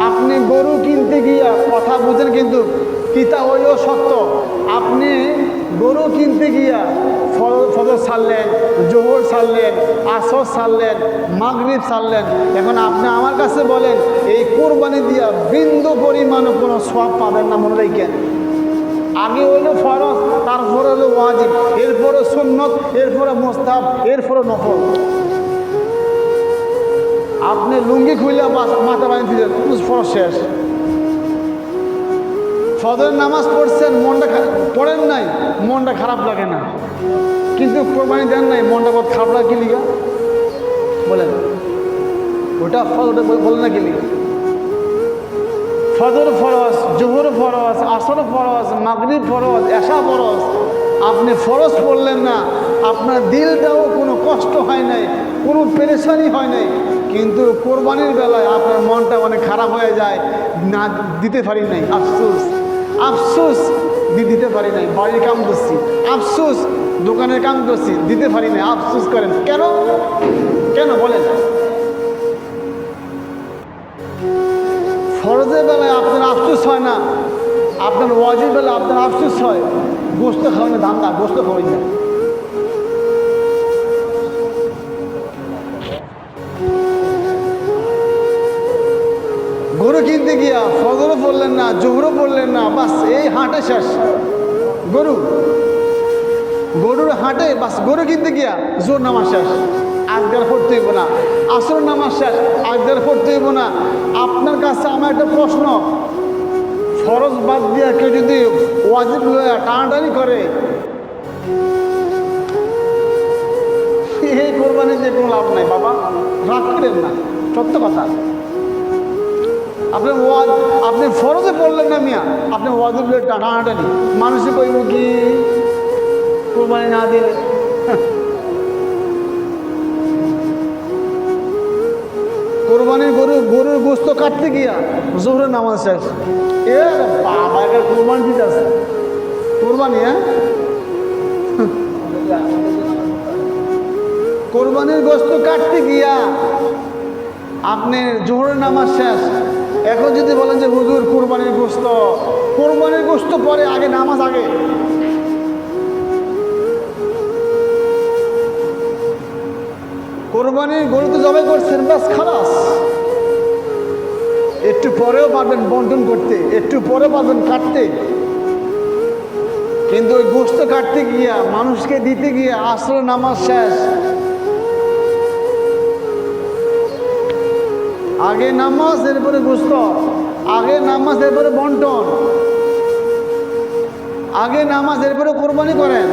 আপনি গরু কিনতে গিয়া কথা বুঝেন, কিন্তু কিতা হইলেও সত্য। আপনি গরু কিনতে গিয়া ফজর ছাড়লেন, জোহর ছাড়লেন, আসর ছাড়লেন, মাগরিব ছাড়লেন। এখন আপনি আমার কাছে বলেন, এই কোরবানি দিয়া বিন্দু পরিমাণও কোনো সওয়াব পাবেন না, মনে রাখেন। আগে হইল ফরজ, তারপরে হলো ওয়াজিব, এরপরে সুন্নত, এরপরে মুস্তাহাব, এরপরে নফল। আপনি লুঙ্গি খুইলে মাথা বানিয়ে দিলেন, ফরজ শেষ। ফজরের নামাজ পড়ছেন, পড়েন নাই, মনটা খারাপ লাগে না, কিন্তু কোরবানি দেন নাই, মনটা কত খারাপ লাগে কি লিগা বলেন? ওটা বলেন না কি লিগা? ফজর ফরজ, জোহর ফরজ, আসর ফরজ, মাগরিব ফরজ, এশা ফরজ। আপনি ফরজ পড়লেন না, আপনার দিলটাও কোনো কষ্ট হয় নাই, কোনো পেরেশানি হয় নাই, কিন্তু কোরবানির বেলায় আপনার মনটা অনেক খারাপ হয়ে যায়, না দিতে পারি নাই, আফসোস আফসোস, দিতে পারি নাই। বাড়ির কাম করছি, আফসোস। দোকানের কাম করছি, দিতে পারি নাই, আফসোস করেন। কেন কেন বলেন? ফরজের বেলায় আপনার আফসোস হয় না, আপনার ওয়াজিব বেলায় আপনার আফসোস হয়। গোস্ত খাওয়াই না, ধান্দা গোস্ত খাওয়াই না। গরু কিনতে গিয়া ফজরও পড়লেন না, জোহরও পড়লেন না, বাস এই হাঁটে শেষ। গরুর হাঁটে বাস, গরু কিনতে গিয়া জোর নামাজ শেষ, আজগার পড়তে হইব না। আসর নামাজ শেষ, আজগার পড়তে হইব না। আপনার কাছে আমার একটা প্রশ্ন, ফরজ বাদ দিয়া কেউ যদি ওয়াজিব লইয়া টানাটানি করে, এই কোরবানি দিয়ে কোনো লাভ নাই বাবা, রাগ করেন না, সত্য কথা। আপনি ফরজে পড়লেন না মিয়া, আপনি ওয়াজিব লইয়া টানাটানি, মানুষে কইব কি কোরবানি না দিলে। কোরবানির গরুর গোস্ত কাটতে গিয়া জোহরের নামাজ শেষ। এ বাবা, একটা কোরবানি দিতে আছে, কোরবানি। হ্যাঁ, কোরবানির গোস্ত কাটতে গিয়া আপনি জোহরের নামাজ শেষ। এখন যদি বলেন যে হুজুর কোরবানির গোস্ত পরে, আগে নামাজ আগে, কোরবানির গরু তো জবাই করছেন, বাস খালাস। একটু পরেও পারবেন বন্টন করতে, একটু পরে পারবেন কাটতে, কিন্তু ওই গোস্ত কাটতে গিয়া মানুষকে দিতে গিয়ে আসর নামাজ শেষ। আগে নামাজ, এরপরে গোস্ত, আগে নামাজ, এরপরে বন্টন, আগে নামাজ, এরপরে কোরবানি করেন।